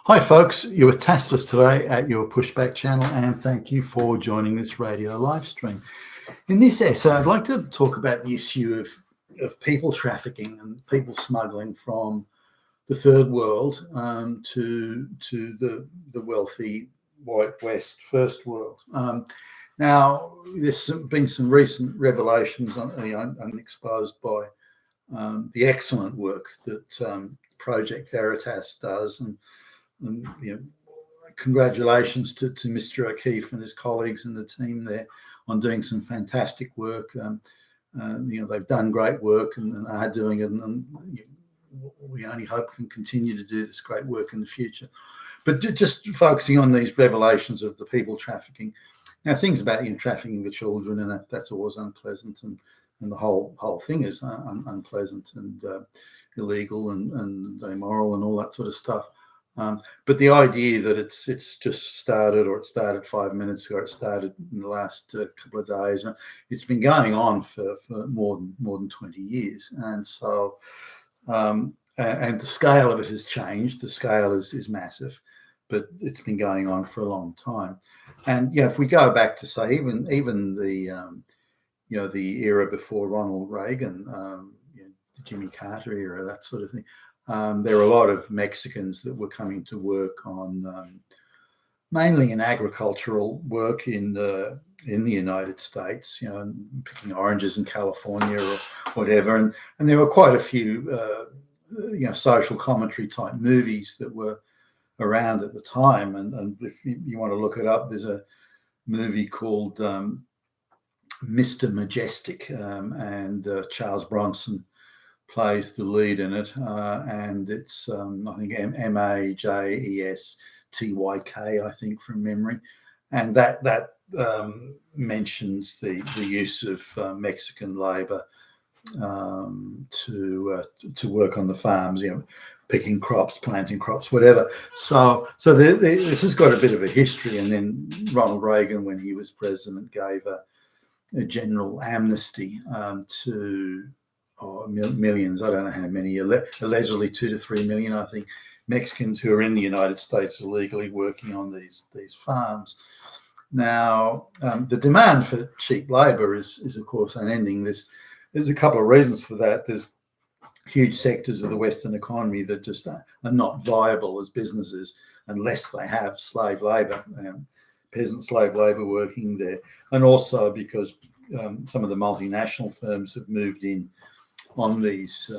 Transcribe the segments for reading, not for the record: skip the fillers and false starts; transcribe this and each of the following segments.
Hi folks, you're with Tasteless today at your Pushback channel, and thank you for joining this radio live stream. In this essay, I'd like to talk about the issue of people trafficking and people smuggling from the third world to the wealthy white West first world. Now, there's been some recent revelations unexposed by the excellent work that Project Veritas does, and congratulations to Mr. O'Keefe and his colleagues and the team there on doing some fantastic work. They've done great work and are doing it, and we only hope can continue to do this great work in the future. But just focusing on these revelations of the people trafficking. Now, things about trafficking the children, and that's always unpleasant, and the whole thing is unpleasant and illegal and immoral and all that sort of stuff. But the idea that it's just started, or it started 5 minutes ago, it started in the last couple of days, it's been going on for more than 20 years, and so and the scale of it has changed. The scale is massive, but it's been going on for a long time. And if we go back to say even the the era before Ronald Reagan, the Jimmy Carter era, that sort of thing. There were a lot of Mexicans that were coming to work on mainly in agricultural work in the United States, picking oranges in California or whatever. And there were quite a few, social commentary type movies that were around at the time. And if you want to look it up, there's a movie called Mr. Majestic, and Charles Bronson plays the lead in it, and it's I think Majestyk, I think, from memory, and that mentions the use of Mexican labor to work on the farms, picking crops, planting crops, whatever. So this has got a bit of a history. And then Ronald Reagan, when he was president, gave a general amnesty to millions, I don't know how many, allegedly 2 to 3 million, I think, Mexicans who are in the United States illegally working on these farms. Now, the demand for cheap labor is of course unending. There's a couple of reasons for that. There's huge sectors of the Western economy that just are not viable as businesses unless they have slave labor, peasant slave labor working there. And also because some of the multinational firms have moved in on these,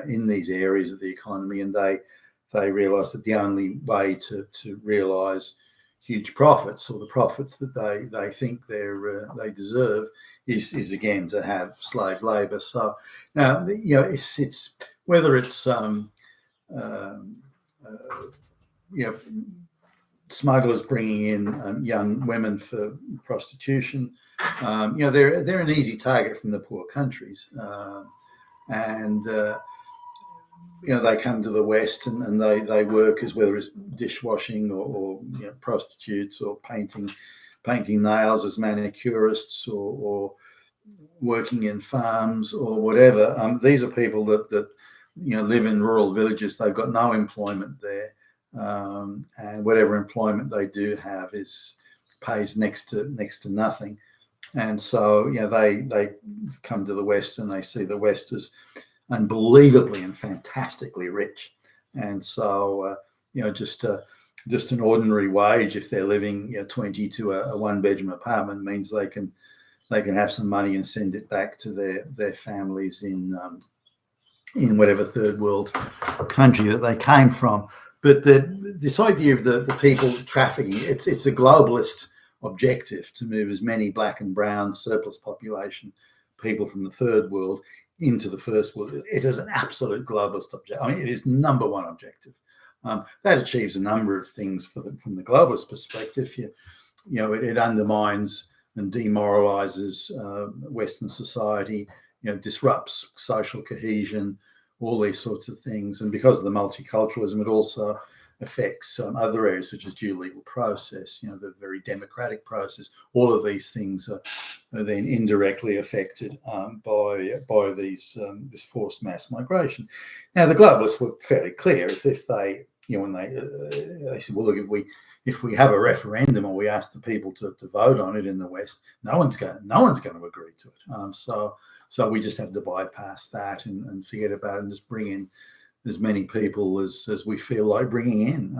in these areas of the economy, and they realise that the only way to realise huge profits, or the profits that they think they deserve, is again to have slave labour. So now it's whether it's smugglers bringing in young women for prostitution. They're an easy target from the poor countries, and they come to the West and they work as whether it's dishwashing or prostitutes, or painting nails as manicurists, or working in farms or whatever. These are people that live in rural villages. They've got no employment there, and whatever employment they do have pays next to nothing. And so they come to the West and they see the West as unbelievably and fantastically rich. And so just an ordinary wage, if they're living 20 to a one-bedroom apartment, means they can have some money and send it back to their families in whatever third world country that they came from. But this idea of the people trafficking, it's a globalist objective to move as many black and brown surplus population people from the third world into the first world. It is an absolute globalist objective. I mean, it is number one objective. That achieves a number of things from the globalist perspective. It undermines and demoralizes Western society, disrupts social cohesion, all these sorts of things. And because of the multiculturalism, it also affects other areas such as due legal process, the very democratic process. All of these things are then indirectly affected by these this forced mass migration. Now, the globalists were fairly clear. If they when they said, well, look, if we have a referendum or we ask the people to vote on it in the West, no one's going to agree to it. So we just have to bypass that and forget about it and just bring in as many people as we feel like bringing in.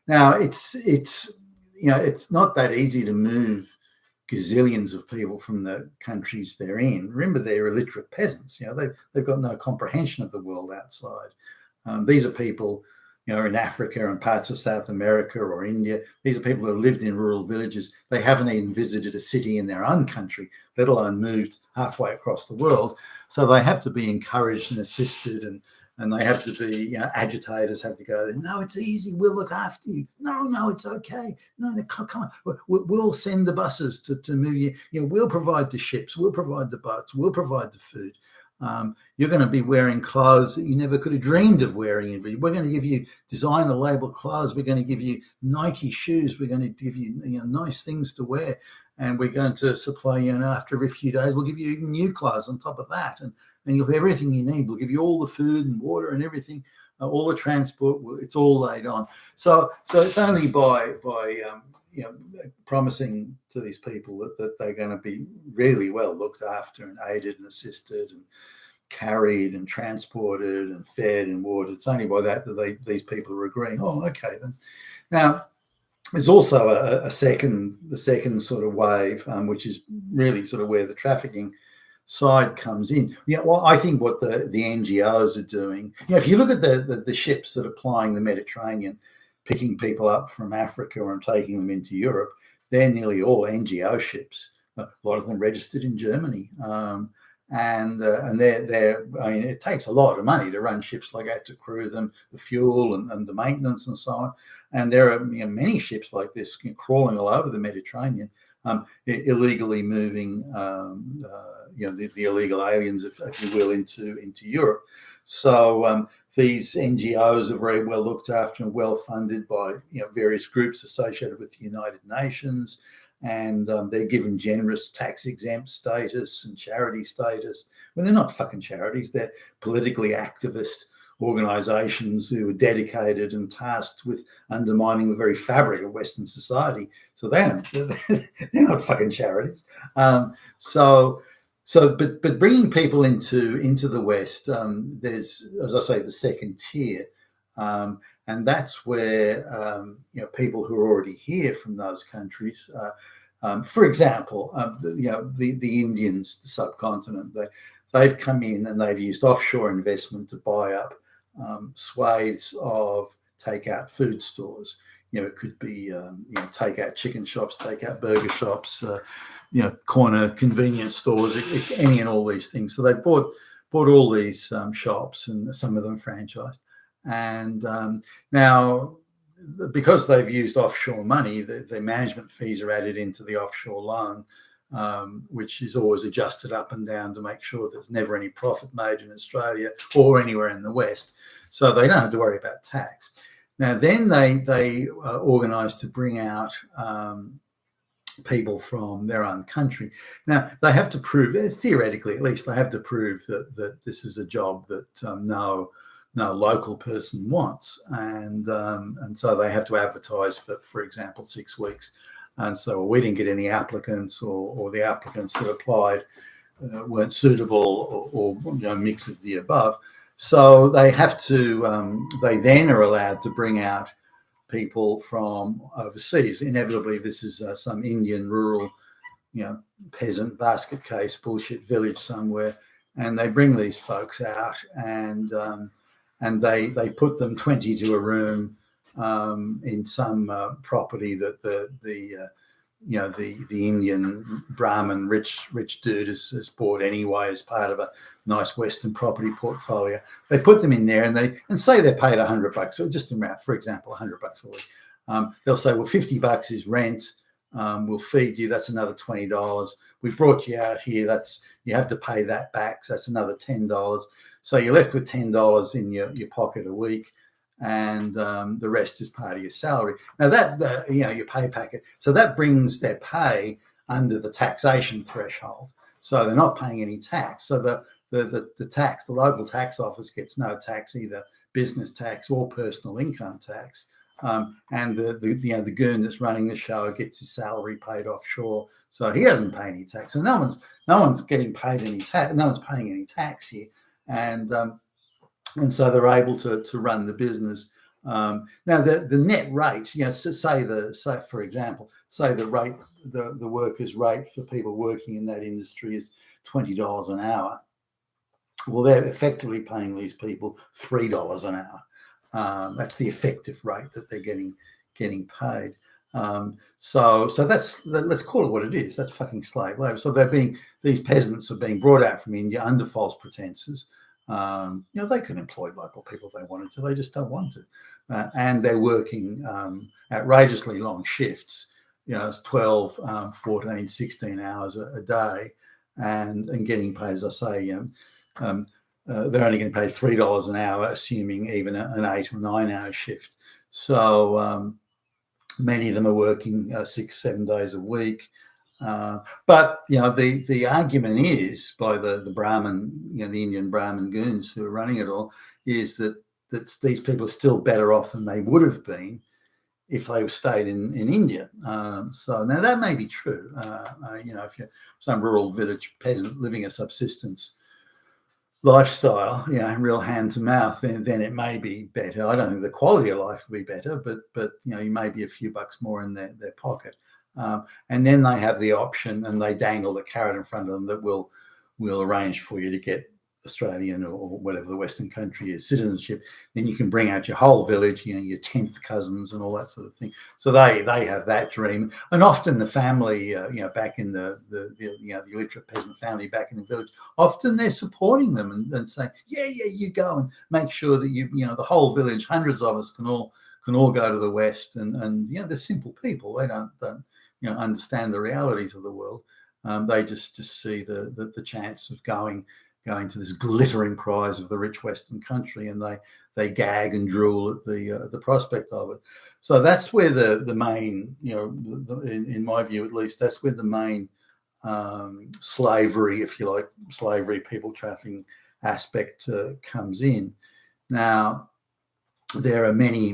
Now it's not that easy to move gazillions of people from the countries they're in. Remember, they're illiterate peasants. They've got no comprehension of the world outside. These are people, in Africa and parts of South America or India. These are people who have lived in rural villages. They haven't even visited a city in their own country, let alone moved halfway across the world. So they have to be encouraged and assisted, and they have to be, agitators have to go, no, it's easy, we'll look after you. No, it's okay. No, come on. We'll send the buses to move you. We'll provide the ships, we'll provide the boats, we'll provide the food. You're going to be wearing clothes that you never could have dreamed of wearing. We're going to give you designer label clothes. We're going to give you Nike shoes. We're going to give you, nice things to wear. And we're going to supply you, after every few days, we'll give you even new clothes on top of that. And you'll have everything you need. We'll give you all the food and water and everything, all the transport. It's all laid on. So it's only by promising to these people that they're going to be really well looked after and aided and assisted and carried and transported and fed and watered. It's only by that these people are agreeing. Oh, okay then. Now, there's also the second sort of wave, which is really sort of where the trafficking side comes in. Well, I think what the NGOs are doing, if you look at the ships that are plying the Mediterranean, picking people up from Africa and taking them into Europe, they're nearly all NGO ships. A lot of them registered in Germany. And they're it takes a lot of money to run ships like that, to crew them, the fuel and the maintenance and so on. And there are many ships like this crawling all over the Mediterranean, illegally moving the illegal aliens, if you will, into Europe. So these NGOs are very well looked after and well funded by various groups associated with the United Nations. And they're given generous tax exempt status and charity status. Well, they're not fucking charities. They're politically activist organisations who are dedicated and tasked with undermining the very fabric of Western society. So they're not fucking charities. But bringing people into the West, there's, as I say, the second tier. And that's where people who are already here from those countries, for example, the Indians, the subcontinent, they've come in and they've used offshore investment to buy up swathes of takeout food stores. It could be takeout chicken shops, takeout burger shops, corner convenience stores, any and all these things. So they've bought all these shops, and some of them franchised. And now, because they've used offshore money, the management fees are added into the offshore loan, which is always adjusted up and down to make sure there's never any profit made in Australia or anywhere in the West. So they don't have to worry about tax. Now, then they organise to bring out people from their own country. Now, they have to prove, theoretically at least, they have to prove that this is a job that no local person wants, and so they have to advertise for example, 6 weeks. And so we didn't get any applicants, or the applicants that applied weren't suitable, or mix of the above. So they have to. They then are allowed to bring out people from overseas. Inevitably, this is some Indian rural, peasant basket case bullshit village somewhere, and they bring these folks out, and they put them 20 to a room in some property that the Indian Brahmin rich dude has bought anyway as part of a nice Western property portfolio. They put them in there, and say they're paid $100, or just around, for example, $100 a week. They'll say, well, $50 is rent. We'll feed you. That's another $20. We brought you out here. You have to pay that back. So that's another $10. So you're left with $10 in your pocket a week, and the rest is part of your salary. Now that your pay packet, so that brings their pay under the taxation threshold. So they're not paying any tax. So the local tax office gets no tax either business tax or personal income tax. And the goon that's running the show gets his salary paid offshore, so he doesn't pay any tax. So no one's getting paid any tax. No one's paying any tax here, and so they're able to run the business. Now the net rate, say for example, say the rate, the workers' rate for people working in that industry is $20 an hour. Well, they're effectively paying these people $3 an hour. That's the effective rate that they're getting paid. So that's, let's call it what it is. That's fucking slave labor. So these peasants are being brought out from India under false pretenses. They could employ local people if they wanted to. They just don't want to, and they're working outrageously long shifts. It's 12, 14, 16 hours a day, and getting paid, as I say, they're only going to pay $3 an hour, assuming even an 8 or 9 hour shift. So many of them are working 6-7 days a week. But the argument is by the Brahmin, the Indian Brahmin goons who are running it all, is that these people are still better off than they would have been if they stayed in India. So now that may be true. If you're some rural village peasant living a subsistence lifestyle, real hand to mouth, then it may be better. I don't think the quality of life will be better, but you may be a few bucks more in their pocket. And then they have the option, and they dangle the carrot in front of them that we'll arrange for you to get Australian or whatever the Western country is citizenship. Then you can bring out your whole village, your 10th cousins and all that sort of thing. So they have that dream, and often the family, back in the illiterate peasant family back in the village, often they're supporting them and saying, yeah, you go and make sure that the whole village, hundreds of us can all go to the West, and they're simple people. They don't understand the realities of the world. They just see the chance of going to this glittering prize of the rich Western country, and they gag and drool at the prospect of it. So that's where the main, in my view at least, that's where the main slavery, if you like, people trafficking aspect comes in. Now, there are many,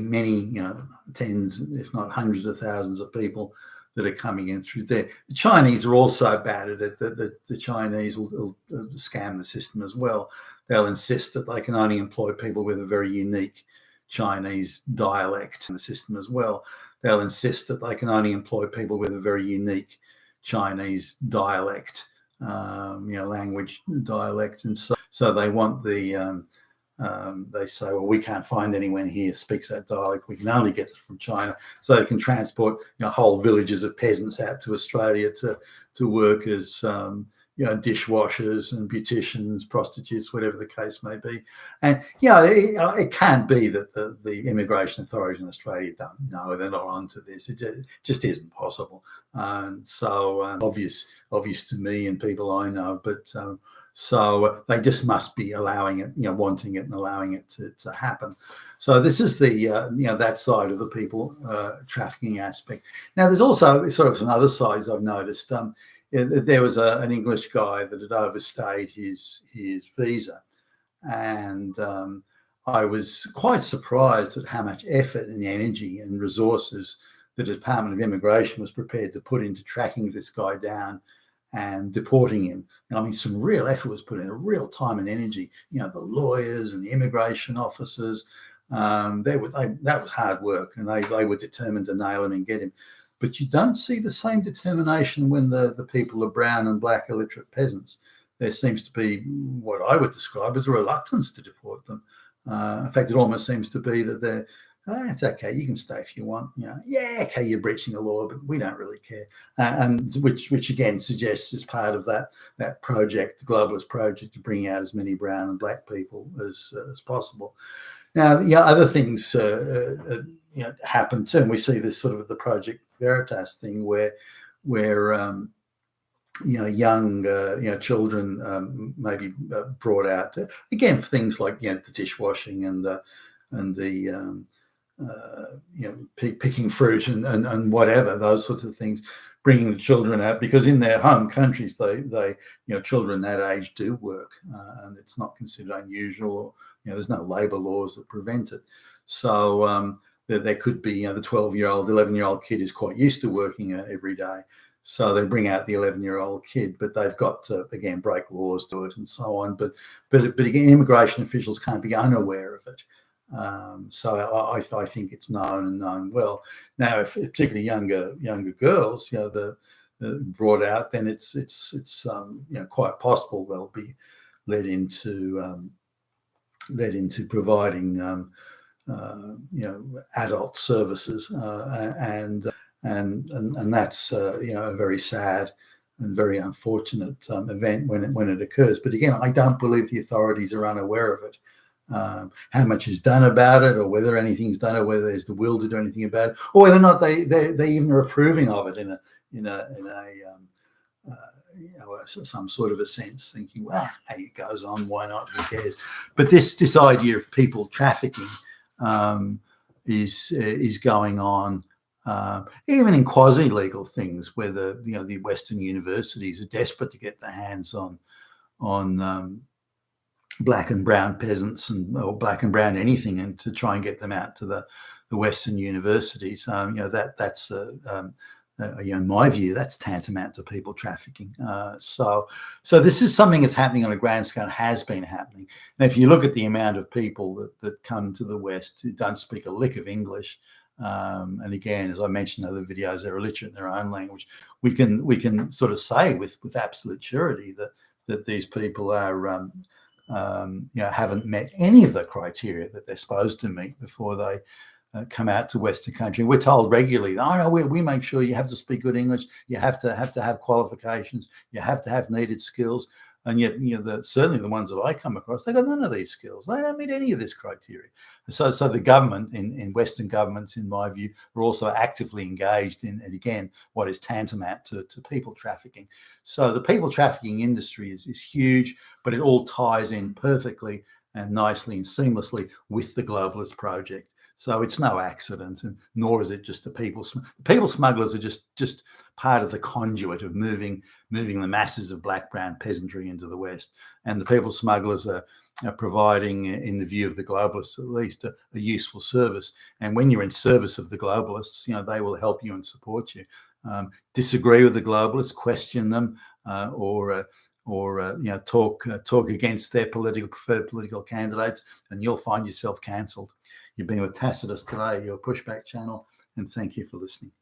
tens, if not hundreds of thousands of people that are coming in through there. The Chinese are also bad at it. The Chinese will scam the system as well. They'll insist that they can only employ people with a very unique Chinese dialect in the system as well. They'll insist that they can only employ people with a very unique Chinese dialect, language dialect. And so they want they say, well, we can't find anyone here who speaks that dialect. We can only get it from China. So they can transport whole villages of peasants out to Australia to work as dishwashers and beauticians, prostitutes, whatever the case may be. And it can't be that the immigration authorities in Australia don't know, they're not onto this. It just isn't possible. So obvious to me and people I know, but so they just must be allowing it, wanting it and allowing it to happen. So this is the that side of the people trafficking aspect. Now there's also sort of some other sides I've noticed. There was an English guy that had overstayed his visa, and I was quite surprised at how much effort and energy and resources the Department of Immigration was prepared to put into tracking this guy down and deporting him. I mean, some real effort was put in, real time and energy. The lawyers and the immigration officers, that was hard work, and they were determined to nail him and get him. But you don't see the same determination when the people are brown and black illiterate peasants. There seems to be what I would describe as a reluctance to deport them. In fact, it almost seems to be that they're, it's okay, you can stay if you want. Okay, you're breaching the law, but we don't really care. And which again suggests as part of that project, the globalist project, to bring out as many brown and black people as possible. Now, other things happen too, and we see this sort of the Project Veritas thing where young children may be brought out again for things like the dishwashing and the picking fruit and whatever, those sorts of things, bringing the children out, because in their home countries, children that age do work, and it's not considered unusual. Or, there's no labour laws that prevent it. So there could be, the 12-year-old, 11-year-old kid is quite used to working every day. So they bring out the 11-year-old kid, but they've got to, again, break laws to it and so on. But again, immigration officials can't be unaware of it. So I think it's known and known well. Now, if particularly younger girls, the brought out, then it's quite possible they'll be led into providing adult services, and that's a very sad and very unfortunate event when it occurs. But again, I don't believe the authorities are unaware of it. How much is done about it, or whether anything's done, or whether there's the will to do anything about it, or whether or not they even are approving of it in some sort of a sense, thinking, well, hey, it goes on, why not? Who cares? But this idea of people trafficking is going on, even in quasi-legal things, where the Western universities are desperate to get their hands on black and brown peasants, or black and brown anything, and to try and get them out to the Western universities. That's in my view, that's tantamount to people trafficking. So this is something that's happening on a grand scale, has been happening. And if you look at the amount of people that come to the West who don't speak a lick of English, and again, as I mentioned in other videos, they're illiterate in their own language, we can sort of say with absolute surety that these people are haven't met any of the criteria that they're supposed to meet before they come out to Western country. We're told regularly, oh no, we make sure you have to speak good English, you have to have qualifications, you have to have needed skills. And yet, certainly the ones that I come across, they got none of these skills. They don't meet any of this criteria. So the government, in Western governments, in my view, are also actively engaged in, and again, what is tantamount to people trafficking. So the people trafficking industry is huge, but it all ties in perfectly and nicely and seamlessly with the globalist project. So it's no accident, and nor is it just the people smugglers are just part of the conduit of moving the masses of black, brown peasantry into the West. And the people smugglers are providing, in the view of the globalists at least, a useful service. And when you're in service of the globalists, they will help you and support you. Disagree with the globalists, question them, or talk against their preferred political candidates, and you'll find yourself cancelled. You've been with Tacitus today, your pushback channel, and thank you for listening.